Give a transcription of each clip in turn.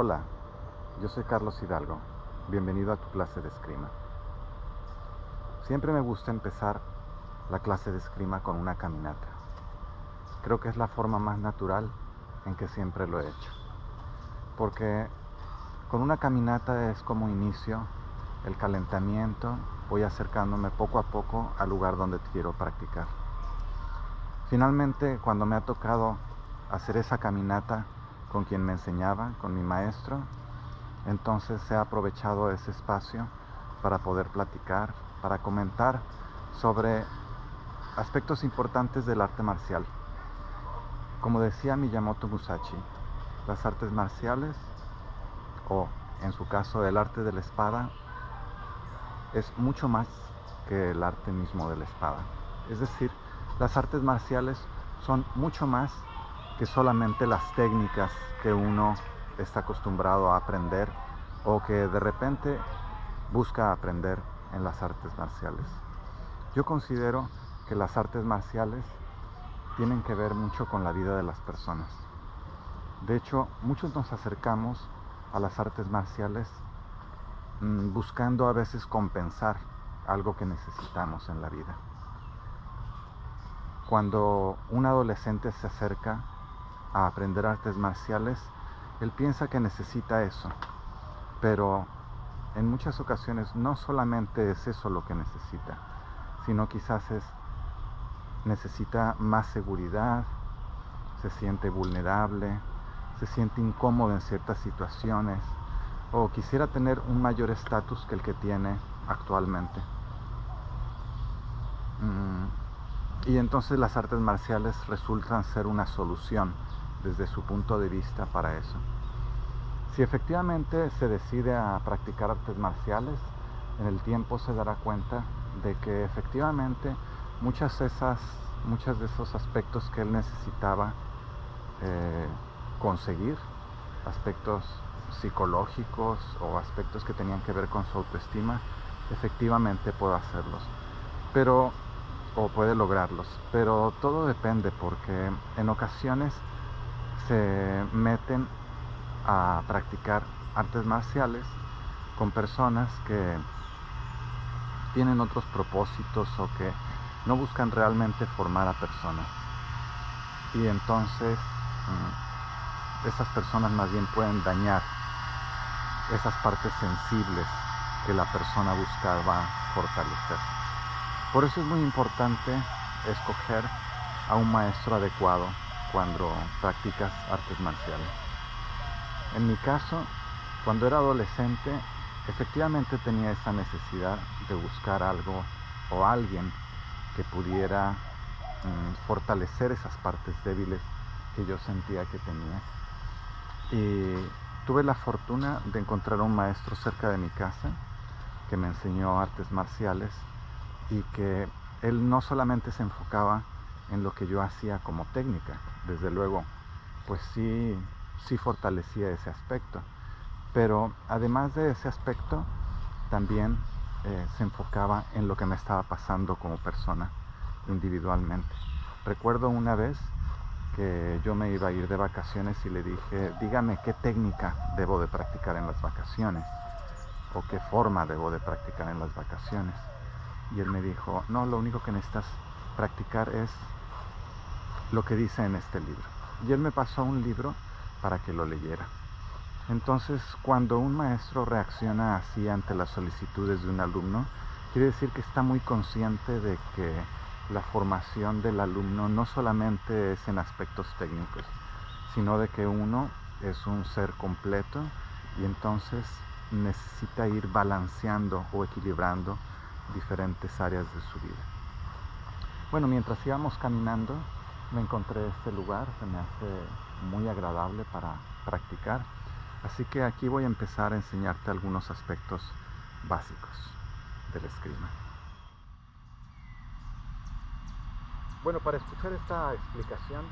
Hola, yo soy Carlos Hidalgo. Bienvenido a tu clase de esgrima. Siempre me gusta empezar la clase de esgrima con una caminata. Creo que es la forma más natural en que siempre lo he hecho. Porque con una caminata es como inicio el calentamiento, voy acercándome poco a poco al lugar donde quiero practicar. Finalmente, cuando me ha tocado hacer esa caminata con quien me enseñaba, con mi maestro, entonces he aprovechado ese espacio para poder platicar, para comentar sobre aspectos importantes del arte marcial. Como decía Miyamoto Musashi, las artes marciales, o en su caso el arte de la espada, es mucho más que el arte mismo de la espada. Es decir, las artes marciales son mucho más que solamente las técnicas que uno está acostumbrado a aprender o que de repente busca aprender en las artes marciales. Yo considero que las artes marciales tienen que ver mucho con la vida de las personas. De hecho, muchos nos acercamos a las artes marciales buscando a veces compensar algo que necesitamos en la vida. Cuando un adolescente se acerca a aprender artes marciales, él piensa que necesita eso, pero en muchas ocasiones no solamente es eso lo que necesita, sino quizás necesita más seguridad, se siente vulnerable, se siente incómodo en ciertas situaciones, o quisiera tener un mayor estatus que el que tiene actualmente. Y entonces las artes marciales resultan ser una solución desde su punto de vista para eso. Si efectivamente se decide a practicar artes marciales, en el tiempo se dará cuenta de que efectivamente muchos de esos aspectos que él necesitaba conseguir, aspectos psicológicos o aspectos que tenían que ver con su autoestima, efectivamente puede hacerlos, o puede lograrlos, pero todo depende, porque en ocasiones se meten a practicar artes marciales con personas que tienen otros propósitos o que no buscan realmente formar a personas, y entonces esas personas más bien pueden dañar esas partes sensibles que la persona buscaba fortalecer. Por eso es muy importante escoger a un maestro adecuado cuando practicas artes marciales. En mi caso, cuando era adolescente, efectivamente tenía esa necesidad de buscar algo o alguien que pudiera fortalecer esas partes débiles que yo sentía que tenía. Y tuve la fortuna de encontrar a un maestro cerca de mi casa que me enseñó artes marciales, y que él no solamente se enfocaba en lo que yo hacía como técnica, desde luego, pues sí fortalecía ese aspecto, pero además de ese aspecto también se enfocaba en lo que me estaba pasando como persona individualmente. Recuerdo una vez que yo me iba a ir de vacaciones y le dije: dígame qué técnica debo de practicar en las vacaciones, o qué forma debo de practicar en las vacaciones. Y él me dijo: no, lo único que necesitas practicar es lo que dice en este libro. Y él me pasó un libro para que lo leyera. Entonces, cuando un maestro reacciona así ante las solicitudes de un alumno, quiere decir que está muy consciente de que la formación del alumno no solamente es en aspectos técnicos, sino de que uno es un ser completo, y entonces necesita ir balanceando o equilibrando diferentes áreas de su vida. Bueno, mientras íbamos caminando, me encontré este lugar, se me hace muy agradable para practicar, así que aquí voy a empezar a enseñarte algunos aspectos básicos del esgrima. Bueno, para escuchar esta explicación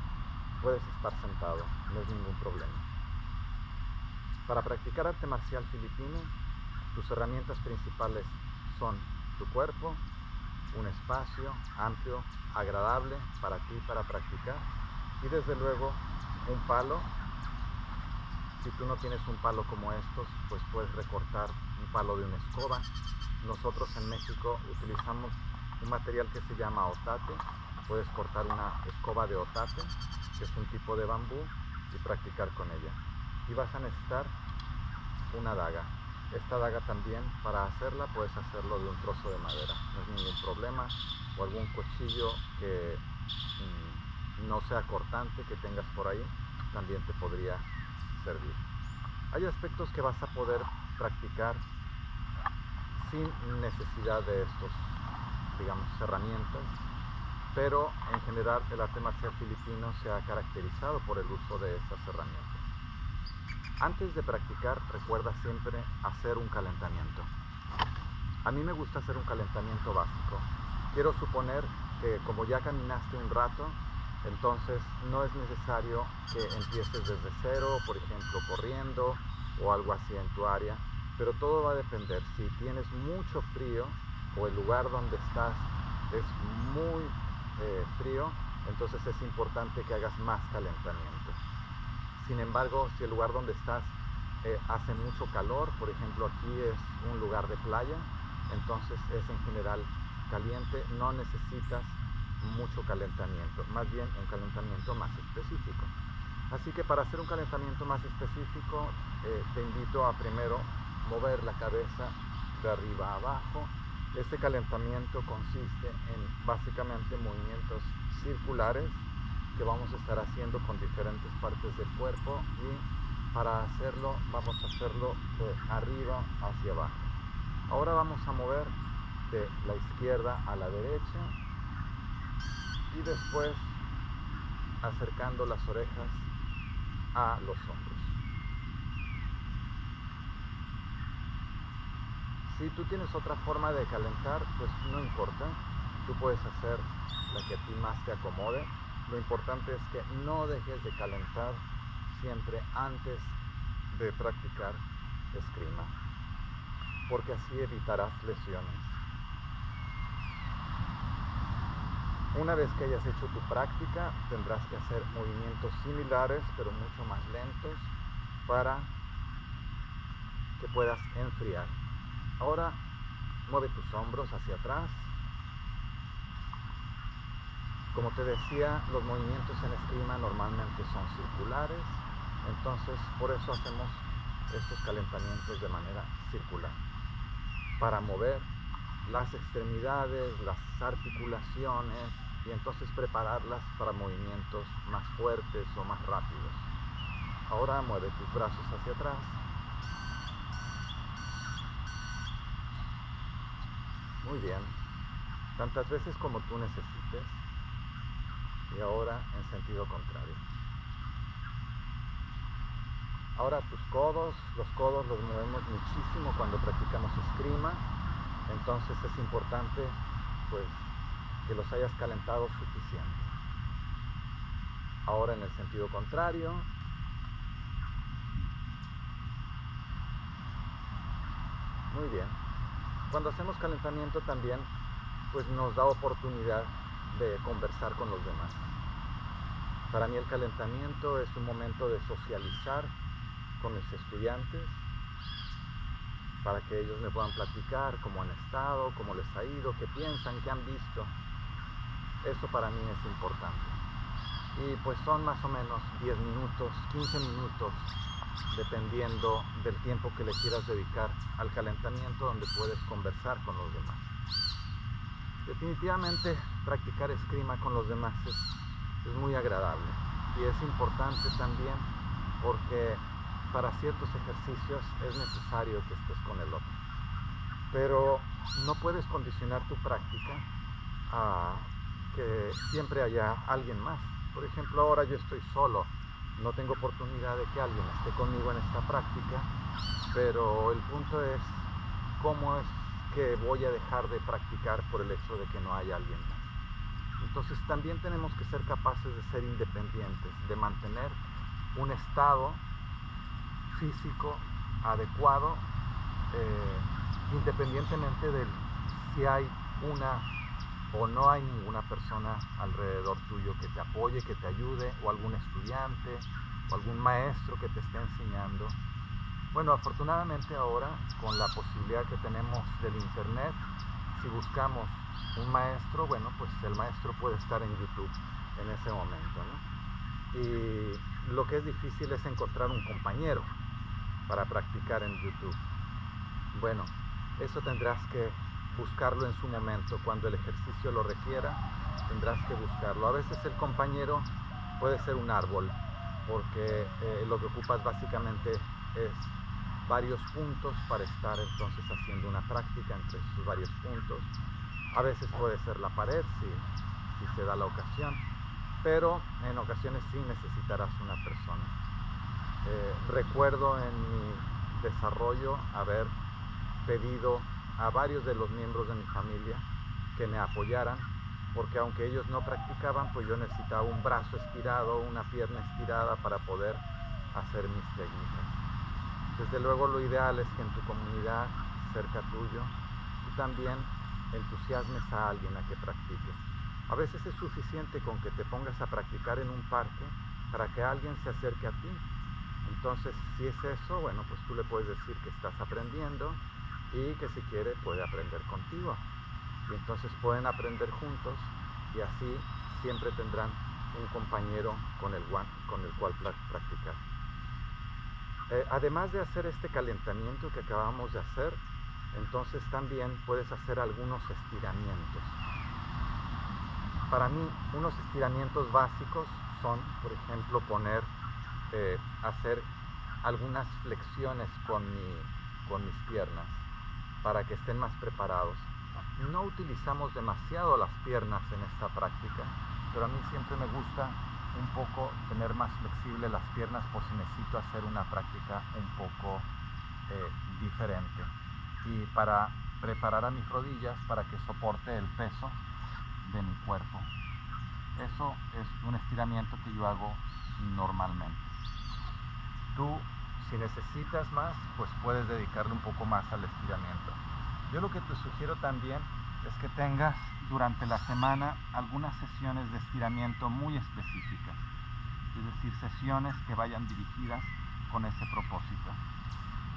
puedes estar sentado, no es ningún problema. Para practicar arte marcial filipino, tus herramientas principales son tu cuerpo, un espacio amplio, agradable para ti para practicar, y desde luego un palo Si tú no tienes un palo como estos, pues puedes recortar un palo de una escoba. Nosotros en México utilizamos un material que se llama otate. Puedes cortar una escoba de otate, que es un tipo de bambú, y practicar con ella. Y vas a necesitar una daga. Esta daga también, para hacerla, puedes hacerlo de un trozo de madera, no es ningún problema, o algún cuchillo que no sea cortante que tengas por ahí, también te podría servir. Hay aspectos que vas a poder practicar sin necesidad de estos, digamos, herramientas, pero en general el arte marcial filipino se ha caracterizado por el uso de estas herramientas. Antes de practicar, recuerda siempre hacer un calentamiento. A mí me gusta hacer un calentamiento básico. Quiero suponer que como ya caminaste un rato, entonces no es necesario que empieces desde cero, por ejemplo, corriendo o algo así en tu área, pero todo va a depender. Si tienes mucho frío o el lugar donde estás es muy frío, entonces es importante que hagas más calentamiento. Sin embargo, si el lugar donde estás hace mucho calor, por ejemplo aquí es un lugar de playa, entonces es en general caliente, no necesitas mucho calentamiento, más bien un calentamiento más específico. Así que para hacer un calentamiento más específico, te invito a primero mover la cabeza de arriba a abajo. Este calentamiento consiste en básicamente movimientos circulares que vamos a estar haciendo con diferentes partes del cuerpo, y para hacerlo vamos a hacerlo de arriba hacia abajo. Ahora vamos a mover de la izquierda a la derecha y después acercando las orejas a los hombros. Si tú tienes otra forma de calentar, pues no importa, tú puedes hacer la que a ti más te acomode. Lo importante es que no dejes de calentar siempre antes de practicar esgrima, porque así evitarás lesiones. Una vez que hayas hecho tu práctica, tendrás que hacer movimientos similares, pero mucho más lentos, para que puedas enfriar. Ahora mueve tus hombros hacia atrás. Como te decía, los movimientos en esgrima normalmente son circulares, entonces por eso hacemos estos calentamientos de manera circular, para mover las extremidades, las articulaciones, y entonces prepararlas para movimientos más fuertes o más rápidos. Ahora mueve tus brazos hacia atrás. Muy bien, tantas veces como tú necesites. Y ahora en sentido contrario. Ahora tus codos, los codos los movemos muchísimo cuando practicamos esgrima, entonces es importante pues que los hayas calentado suficiente. Ahora en el sentido contrario. Muy bien. Cuando hacemos calentamiento también pues nos da oportunidad de conversar con los demás. Para mí el calentamiento es un momento de socializar con mis estudiantes, para que ellos me puedan platicar cómo han estado, cómo les ha ido, qué piensan, qué han visto. Eso para mí es importante. Y pues son más o menos 10 minutos, 15 minutos, dependiendo del tiempo que le quieras dedicar al calentamiento, donde puedes conversar con los demás. Definitivamente practicar esgrima con los demás es muy agradable, y es importante también porque para ciertos ejercicios es necesario que estés con el otro, pero no puedes condicionar tu práctica a que siempre haya alguien más. Por ejemplo, ahora yo estoy solo, no tengo oportunidad de que alguien esté conmigo en esta práctica, pero el punto es cómo es que voy a dejar de practicar por el hecho de que no haya alguien más. Entonces también tenemos que ser capaces de ser independientes, de mantener un estado físico adecuado, independientemente de si hay una o no hay ninguna persona alrededor tuyo que te apoye, que te ayude, o algún estudiante, o algún maestro que te esté enseñando. Bueno, afortunadamente ahora con la posibilidad que tenemos del internet, si buscamos un maestro, bueno, pues el maestro puede estar en YouTube en ese momento, ¿no? Y lo que es difícil es encontrar un compañero para practicar en YouTube. Bueno, eso tendrás que buscarlo en su momento, cuando el ejercicio lo requiera, tendrás que buscarlo. A veces el compañero puede ser un árbol, porque lo que ocupas básicamente es varios puntos para estar entonces haciendo una práctica entre esos varios puntos. A veces puede ser la pared, si se da la ocasión, pero en ocasiones sí necesitarás una persona. Recuerdo en mi desarrollo haber pedido a varios de los miembros de mi familia que me apoyaran, porque aunque ellos no practicaban, pues yo necesitaba un brazo estirado, una pierna estirada para poder hacer mis técnicas. Desde luego lo ideal es que en tu comunidad, cerca tuyo, tú también entusiasmes a alguien a que practique. A veces es suficiente con que te pongas a practicar en un parque para que alguien se acerque a ti. Entonces, si es eso, bueno, pues tú le puedes decir que estás aprendiendo y que si quiere puede aprender contigo. Y entonces pueden aprender juntos y así siempre tendrán un compañero con el cual practicar. Además de hacer este calentamiento que acabamos de hacer, entonces también puedes hacer algunos estiramientos. Para mí, unos estiramientos básicos son, por ejemplo, hacer algunas flexiones con mis piernas para que estén más preparados. No utilizamos demasiado las piernas en esta práctica, pero a mí siempre me gusta un poco tener más flexible las piernas por si necesito hacer una práctica un poco diferente, y para preparar a mis rodillas para que soporte el peso de mi cuerpo. Eso es un estiramiento que yo hago normalmente. Tú, si necesitas más, pues puedes dedicarle un poco más al estiramiento. Yo lo que te sugiero también es que tengas durante la semana algunas sesiones de estiramiento muy específicas, es decir, sesiones que vayan dirigidas con ese propósito.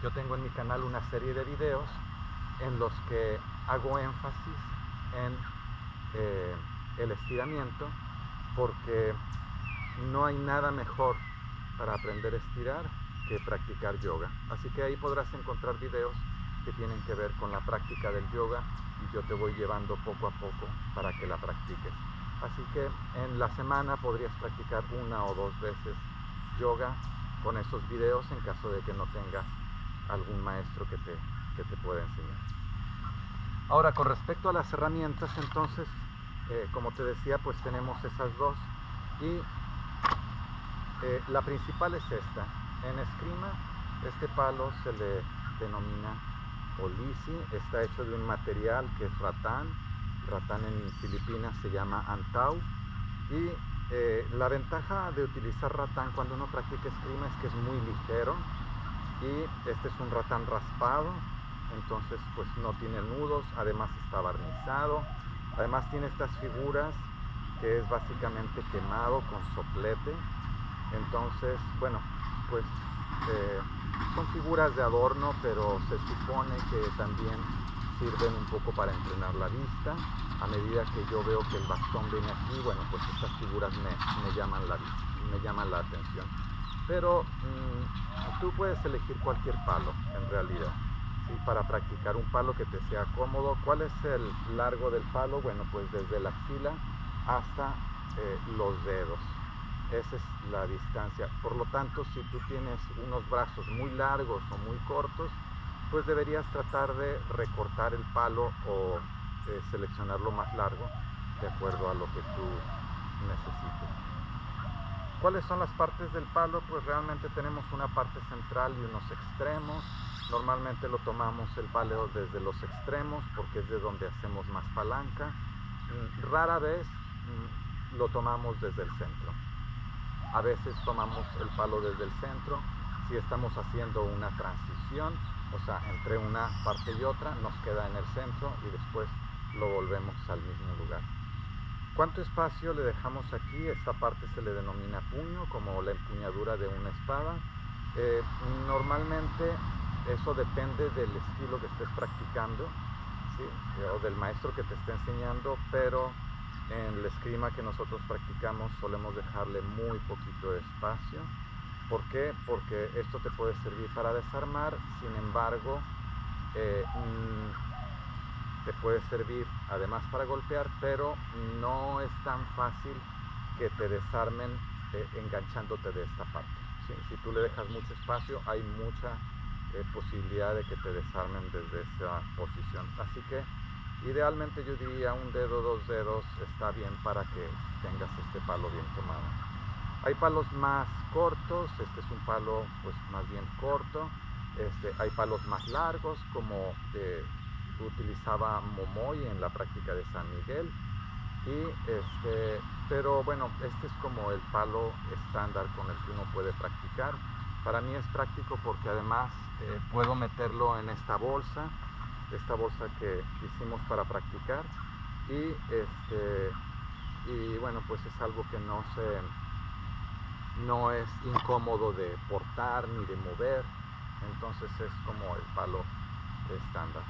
Yo tengo en mi canal una serie de videos en los que hago énfasis en el estiramiento, porque no hay nada mejor para aprender a estirar que practicar yoga. Así que ahí podrás encontrar videos que tienen que ver con la práctica del yoga y yo te voy llevando poco a poco para que la practiques. Así que en la semana podrías practicar 1 o 2 veces yoga con esos videos en caso de que no tengas algún maestro que te pueda enseñar. Ahora, con respecto a las herramientas, entonces, como te decía, pues tenemos esas dos, y la principal es esta. En esgrima, este palo se le denomina olisi, está hecho de un material que es ratán en Filipinas se llama antau, y la ventaja de utilizar ratán cuando uno practica esgrima es que es muy ligero, y este es un ratán raspado, entonces pues no tiene nudos, además está barnizado, además tiene estas figuras que es básicamente quemado con soplete. Entonces, bueno, pues son figuras de adorno, pero se supone que también sirven un poco para entrenar la vista. A medida que yo veo que el bastón viene aquí, bueno, pues estas figuras me llaman la atención. Pero tú puedes elegir cualquier palo, en realidad, ¿sí? Para practicar un palo que te sea cómodo. ¿Cuál es el largo del palo? Bueno, pues desde la axila hasta los dedos. Esa es la distancia. Por lo tanto, si tú tienes unos brazos muy largos o muy cortos, pues deberías tratar de recortar el palo o seleccionarlo más largo de acuerdo a lo que tú necesites. ¿Cuáles son las partes del palo? Pues realmente tenemos una parte central y unos extremos. Normalmente lo tomamos el palo desde los extremos porque es de donde hacemos más palanca. Rara vez lo tomamos desde el centro. A veces tomamos el palo desde el centro si estamos haciendo una transición, o sea, entre una parte y otra, nos queda en el centro y después lo volvemos al mismo lugar. ¿Cuánto espacio le dejamos aquí? Esta parte se le denomina puño, como la empuñadura de una espada. Normalmente eso depende del estilo que estés practicando, ¿sí? O del maestro que te esté enseñando, pero en la esgrima que nosotros practicamos solemos dejarle muy poquito de espacio. ¿Por qué? Porque esto te puede servir para desarmar, sin embargo, te puede servir además para golpear, pero no es tan fácil que te desarmen enganchándote de esta parte, ¿sí? Si tú le dejas mucho espacio, hay mucha posibilidad de que te desarmen desde esa posición. Así que idealmente yo diría un dedo, 2 dedos está bien para que tengas este palo bien tomado. Hay palos más cortos, este es un palo pues más bien corto. Hay palos más largos como utilizaba Momoy en la práctica de San Miguel. Pero bueno, este es como el palo estándar con el que uno puede practicar. Para mí es práctico porque además puedo meterlo en esta bolsa que hicimos para practicar, y bueno, pues es algo que no es incómodo de portar ni de mover, entonces es como el palo estándar.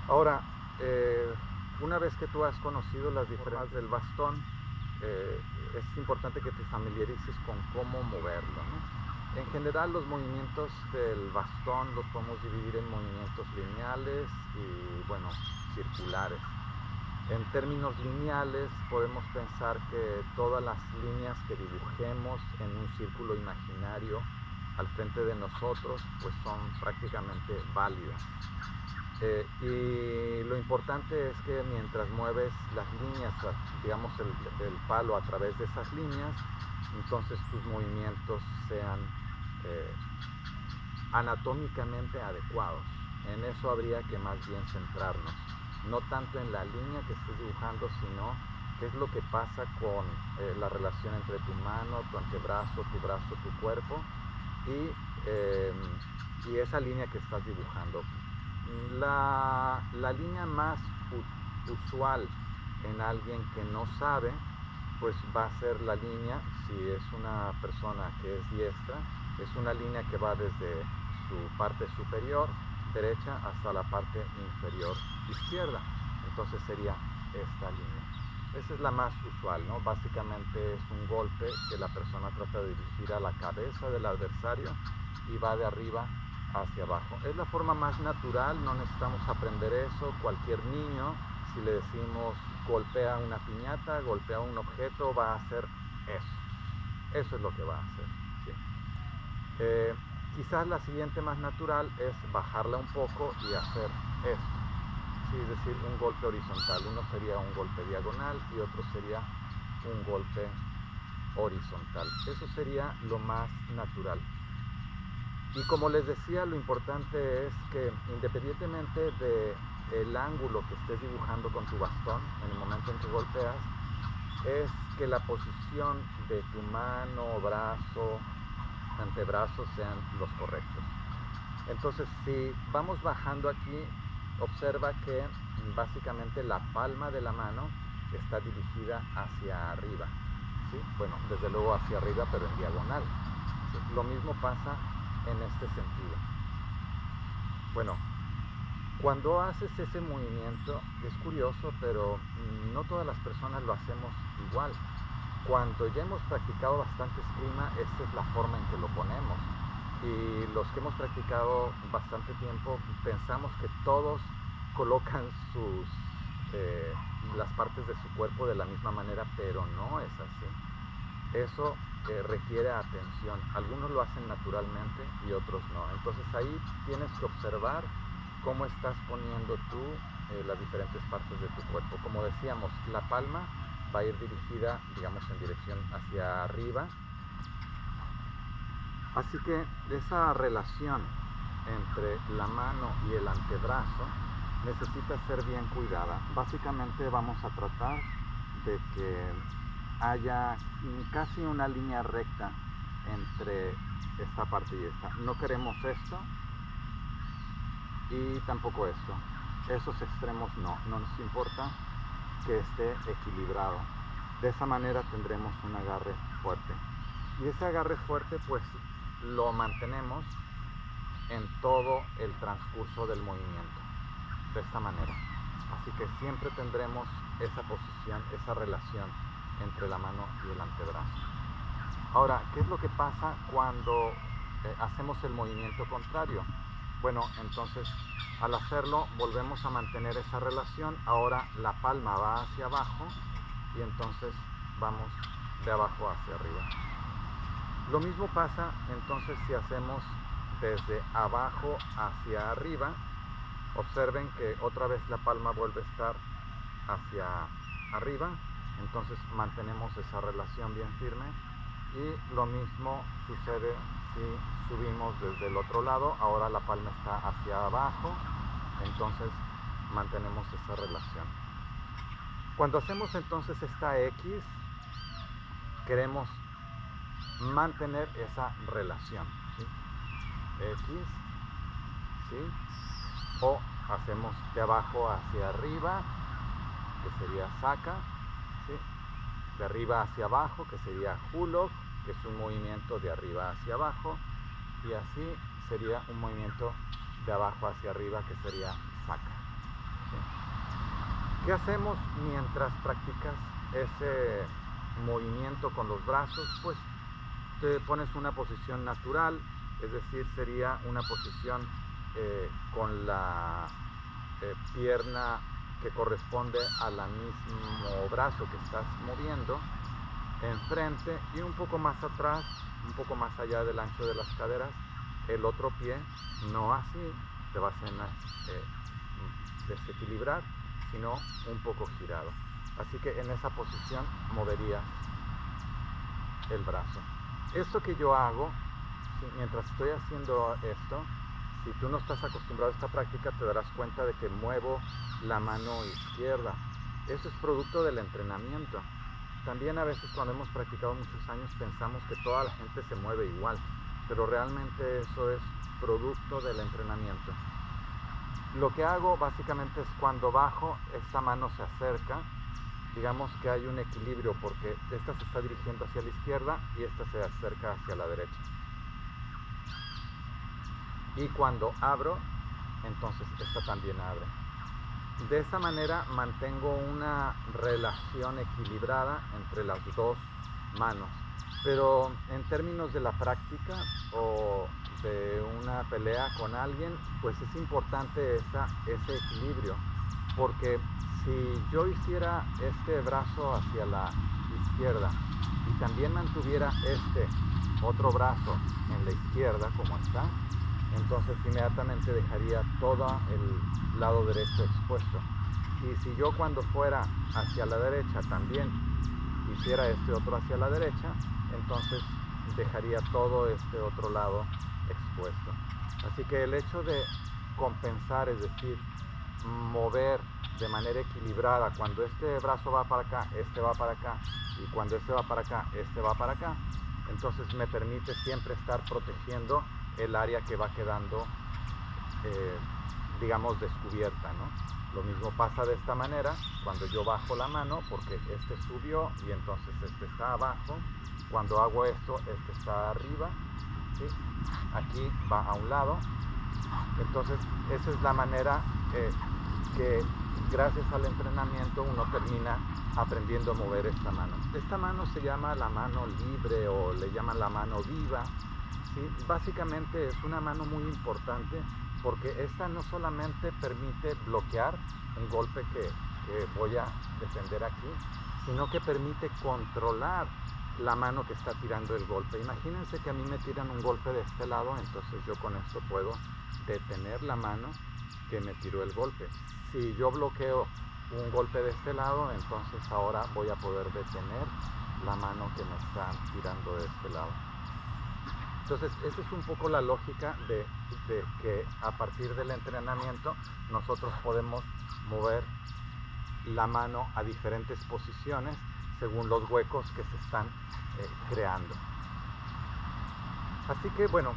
Ahora, una vez que tú has conocido las diferencias del bastón, es importante que te familiarices con cómo moverlo, ¿no? En general, los movimientos del bastón los podemos dividir en movimientos lineales y, bueno, circulares. En términos lineales, podemos pensar que todas las líneas que dibujemos en un círculo imaginario al frente de nosotros, pues son prácticamente válidas. Y lo importante es que mientras mueves las líneas, digamos el palo a través de esas líneas, entonces tus movimientos sean anatómicamente adecuados. En eso habría que más bien centrarnos, no tanto en la línea que estés dibujando, sino qué es lo que pasa con la relación entre tu mano, tu antebrazo, tu brazo, tu cuerpo y esa línea que estás dibujando. La línea más usual en alguien que no sabe, pues va a ser la línea, si es una persona que es diestra, es una línea que va desde su parte superior derecha hasta la parte inferior izquierda. Entonces sería esta línea. Esa es la más usual, ¿no? Básicamente es un golpe que la persona trata de dirigir a la cabeza del adversario y va de arriba hacia abajo. Es la forma más natural, no necesitamos aprender eso. Cualquier niño, si le decimos golpea una piñata, golpea un objeto, va a hacer eso. Eso es lo que va a hacer, ¿sí? Quizás la siguiente más natural es bajarla un poco y hacer esto. Sí, es decir, un golpe horizontal. Uno sería un golpe diagonal y otro sería un golpe horizontal. Eso sería lo más natural. Y como les decía, lo importante es que independientemente del ángulo que estés dibujando con tu bastón en el momento en que golpeas, es que la posición de tu mano, brazo, antebrazo sean los correctos. Entonces, si vamos bajando aquí, observa que básicamente la palma de la mano está dirigida hacia arriba, ¿sí? Bueno, desde luego hacia arriba, pero en diagonal, ¿sí? Lo mismo pasa en este sentido. Bueno, cuando haces ese movimiento, es curioso, pero no todas las personas lo hacemos igual. Cuando ya hemos practicado bastante esgrima, esta es la forma en que lo ponemos. Y los que hemos practicado bastante tiempo, pensamos que todos colocan las partes de su cuerpo de la misma manera, pero no es así. Eso requiere atención. Algunos lo hacen naturalmente y otros no. Entonces ahí tienes que observar cómo estás poniendo tú las diferentes partes de tu cuerpo. Como decíamos, la palma va a ir dirigida, digamos, en dirección hacia arriba. Así que esa relación entre la mano y el antebrazo necesita ser bien cuidada. Básicamente vamos a tratar de que haya casi una línea recta entre esta parte y esta. No queremos esto y tampoco esto. Esos extremos no nos importa. que esté equilibrado. De esa manera tendremos un agarre fuerte. Y ese agarre fuerte pues lo mantenemos en todo el transcurso del movimiento. De esta manera. Así que siempre tendremos esa posición, esa relación entre la mano y el antebrazo. Ahora, ¿qué es lo que pasa cuando hacemos el movimiento contrario? Bueno, entonces al hacerlo volvemos a mantener esa relación. Ahora la palma va hacia abajo y entonces vamos de abajo hacia arriba. Lo mismo pasa entonces si hacemos desde abajo hacia arriba. Observen que otra vez la palma vuelve a estar hacia arriba, entonces mantenemos esa relación bien firme. Y lo mismo sucede si subimos desde el otro lado. Ahora la palma está hacia abajo, entonces mantenemos esa relación. Cuando hacemos entonces esta X, queremos mantener esa relación, ¿sí? X, ¿sí? O hacemos de abajo hacia arriba, que sería Saka, ¿sí? De arriba hacia abajo, que sería Hulog, que es un movimiento de arriba hacia abajo, y así sería un movimiento de abajo hacia arriba, que sería Saka, ¿sí? ¿Qué hacemos mientras practicas ese movimiento con los brazos? Pues te pones una posición natural, es decir, sería una posición con la pierna que corresponde al mismo brazo que estás moviendo enfrente, y un poco más atrás, un poco más allá del ancho de las caderas, el otro pie, no así, te vas a desequilibrar, sino un poco girado. Así que en esa posición moverías el brazo. Esto que yo hago, mientras estoy haciendo esto, si tú no estás acostumbrado a esta práctica, te darás cuenta de que muevo la mano izquierda. Eso es producto del entrenamiento. También a veces cuando hemos practicado muchos años pensamos que toda la gente se mueve igual, pero realmente eso es producto del entrenamiento. Lo que hago básicamente es cuando bajo, esta mano se acerca, digamos que hay un equilibrio porque esta se está dirigiendo hacia la izquierda y esta se acerca hacia la derecha. Y cuando abro, entonces esta también abre. De esa manera mantengo una relación equilibrada entre las dos manos. Pero en términos de la práctica o de una pelea con alguien, pues es importante ese equilibrio. Porque si yo hiciera este brazo hacia la izquierda y también mantuviera este otro brazo en la izquierda como está, entonces inmediatamente dejaría todo el lado derecho expuesto. Y si yo cuando fuera hacia la derecha también hiciera este otro hacia la derecha, entonces dejaría todo este otro lado expuesto. Así que el hecho de compensar, es decir, mover de manera equilibrada, cuando este brazo va para acá, este va para acá, y cuando este va para acá, este va para acá, entonces me permite siempre estar protegiendo el área que va quedando, digamos, descubierta, ¿no? Lo mismo pasa de esta manera, cuando yo bajo la mano, porque este subió y entonces este está abajo. Cuando hago esto, este está arriba, ¿sí? Aquí va a un lado. Entonces, esa es la manera que gracias al entrenamiento uno termina aprendiendo a mover esta mano. Esta mano se llama la mano libre o le llaman la mano viva, ¿sí? Básicamente es una mano muy importante porque esta no solamente permite bloquear un golpe que voy a defender aquí, sino que permite controlar la mano que está tirando el golpe. Imagínense que a mí me tiran un golpe de este lado, entonces yo con esto puedo detener la mano que me tiró el golpe. Si yo bloqueo un golpe de este lado, entonces ahora voy a poder detener la mano que me está tirando de este lado. Entonces, esa es un poco la lógica de que a partir del entrenamiento nosotros podemos mover la mano a diferentes posiciones según los huecos que se están creando. Así que bueno,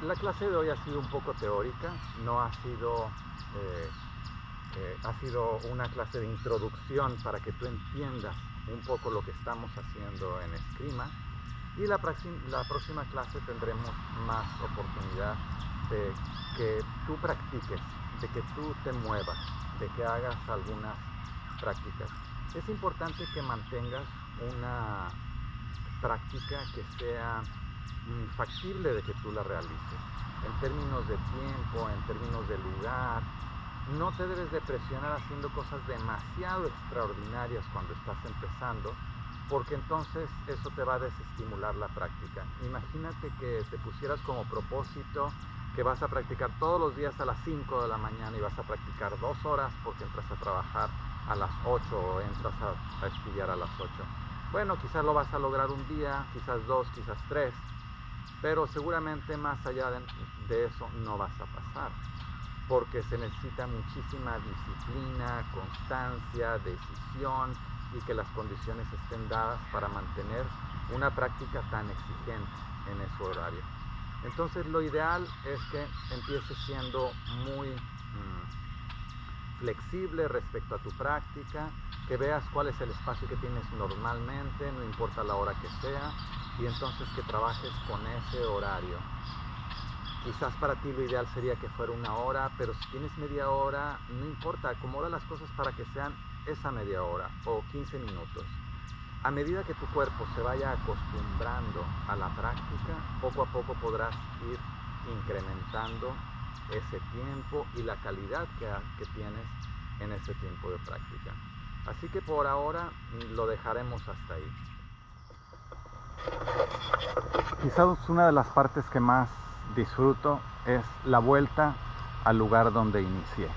la clase de hoy ha sido un poco teórica, no ha sido ha sido una clase de introducción para que tú entiendas un poco lo que estamos haciendo en Eskrima. Y la próxima clase tendremos más oportunidad de que tú practiques, de que tú te muevas, de que hagas algunas prácticas. Es importante que mantengas una práctica que sea factible de que tú la realices. En términos de tiempo, en términos de lugar, no te debes de presionar haciendo cosas demasiado extraordinarias cuando estás empezando, porque entonces eso te va a desestimular la práctica. Imagínate que te pusieras como propósito que vas a practicar todos los días a las 5 de la mañana y vas a practicar 2 horas porque entras a trabajar a las 8 o entras a estudiar a las 8. Bueno, quizás lo vas a lograr un día, quizás 2, quizás 3, pero seguramente más allá de eso no vas a pasar, porque se necesita muchísima disciplina, constancia, decisión y que las condiciones estén dadas para mantener una práctica tan exigente en ese horario. Entonces lo ideal es que empieces siendo muy flexible respecto a tu práctica, que veas cuál es el espacio que tienes normalmente, no importa la hora que sea, y entonces que trabajes con ese horario. Quizás para ti lo ideal sería que fuera 1 hora, pero si tienes media hora, no importa, acomoda las cosas para que sean esa media hora o 15 minutos. A medida que tu cuerpo se vaya acostumbrando a la práctica, poco a poco podrás ir incrementando ese tiempo y la calidad que tienes en ese tiempo de práctica. Así que por ahora lo dejaremos hasta ahí. Quizás una de las partes que más disfruto es la vuelta al lugar donde inicié.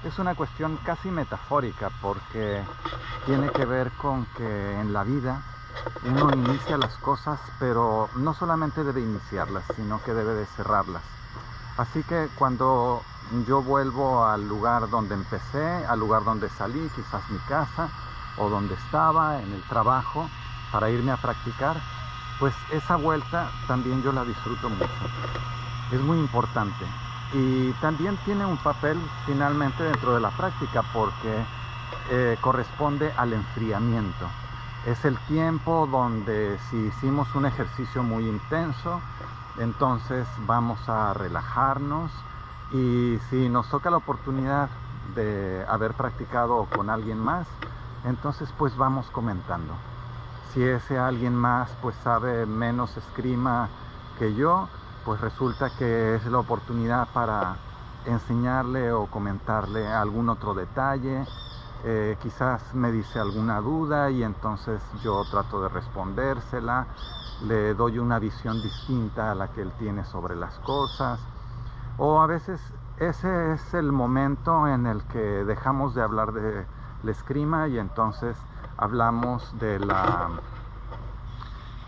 Es una cuestión casi metafórica porque tiene que ver con que en la vida uno inicia las cosas, pero no solamente debe iniciarlas, sino que debe de cerrarlas. Así que cuando yo vuelvo al lugar donde empecé, al lugar donde salí, quizás mi casa o donde estaba, en el trabajo, para irme a practicar, pues esa vuelta también yo la disfruto mucho. Es muy importante. Y también tiene un papel finalmente dentro de la práctica porque corresponde al enfriamiento. Es el tiempo donde si hicimos un ejercicio muy intenso, entonces vamos a relajarnos, y si nos toca la oportunidad de haber practicado con alguien más, entonces pues vamos comentando. Si ese alguien más pues sabe menos eskrima que yo, pues resulta que es la oportunidad para enseñarle o comentarle algún otro detalle. Quizás me dice alguna duda y entonces yo trato de respondérsela, le doy una visión distinta a la que él tiene sobre las cosas, o a veces ese es el momento en el que dejamos de hablar de la eskrima y entonces hablamos de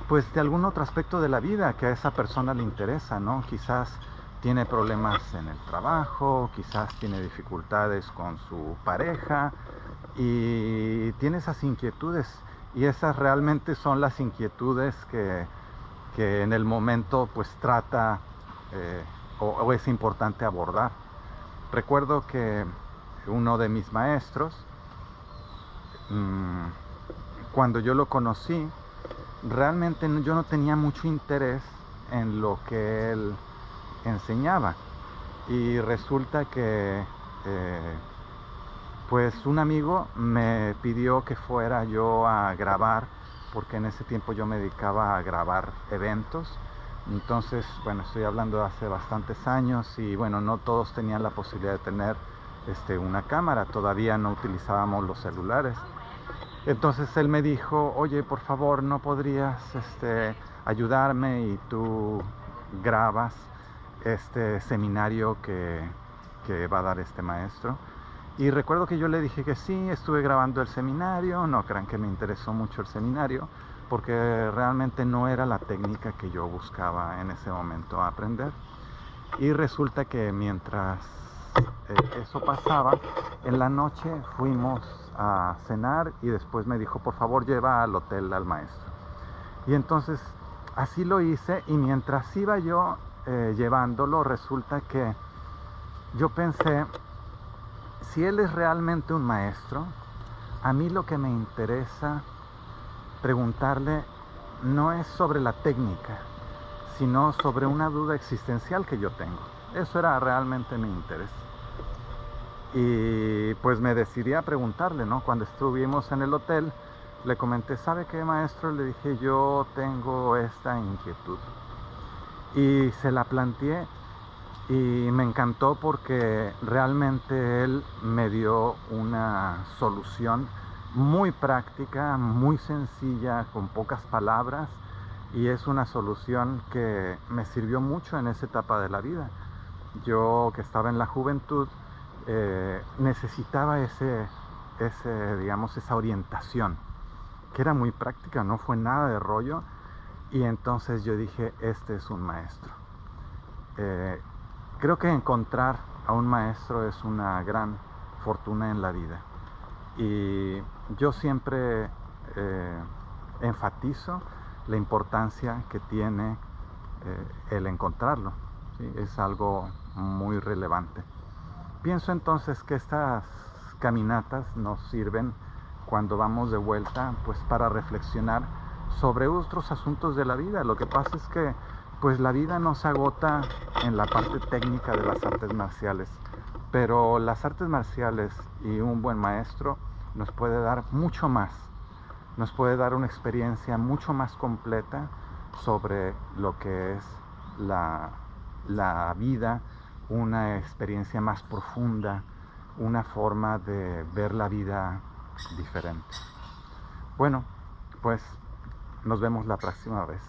pues de algún otro aspecto de la vida que a esa persona le interesa, ¿no? Quizás tiene problemas en el trabajo, quizás tiene dificultades con su pareja y tiene esas inquietudes, y esas realmente son las inquietudes que en el momento pues trata o es importante abordar. Recuerdo que uno de mis maestros, cuando yo lo conocí, realmente yo no tenía mucho interés en lo que él enseñaba, y resulta que pues un amigo me pidió que fuera yo a grabar, porque en ese tiempo yo me dedicaba a grabar eventos. Entonces, bueno, estoy hablando de hace bastantes años y bueno, no todos tenían la posibilidad de tener una cámara, todavía no utilizábamos los celulares. Entonces él me dijo, oye, por favor, ¿no podrías ayudarme y tú grabas este seminario que va a dar este maestro? Y recuerdo que yo le dije que sí, estuve grabando el seminario. No crean que me interesó mucho el seminario, porque realmente no era la técnica que yo buscaba en ese momento aprender. Y resulta que mientras eso pasaba, en la noche fuimos a cenar y después me dijo, por favor, lleva al hotel al maestro. Y entonces así lo hice, y mientras iba yo llevándolo, resulta que yo pensé si él es realmente un maestro, a mí lo que me interesa preguntarle no es sobre la técnica, sino sobre una duda existencial que yo tengo. Eso era realmente mi interés. Y pues me decidí a preguntarle, ¿no? Cuando estuvimos en el hotel, le comenté, ¿sabe qué, maestro? Le dije, yo tengo esta inquietud. Y se la planteé y me encantó porque realmente él me dio una solución muy práctica, muy sencilla, con pocas palabras, y es una solución que me sirvió mucho en esa etapa de la vida. Yo, que estaba en la juventud, necesitaba digamos, esa orientación, que era muy práctica, no fue nada de rollo, y entonces yo dije, este es un maestro. Creo que encontrar a un maestro es una gran fortuna en la vida, y yo siempre enfatizo la importancia que tiene el encontrarlo, ¿sí? Es algo muy relevante. Pienso entonces que estas caminatas nos sirven cuando vamos de vuelta, pues para reflexionar sobre otros asuntos de la vida. Lo que pasa es que pues la vida no se agota en la parte técnica de las artes marciales, pero las artes marciales y un buen maestro nos puede dar mucho más, nos puede dar una experiencia mucho más completa sobre lo que es la vida, una experiencia más profunda, una forma de ver la vida diferente. Bueno, pues nos vemos la próxima vez.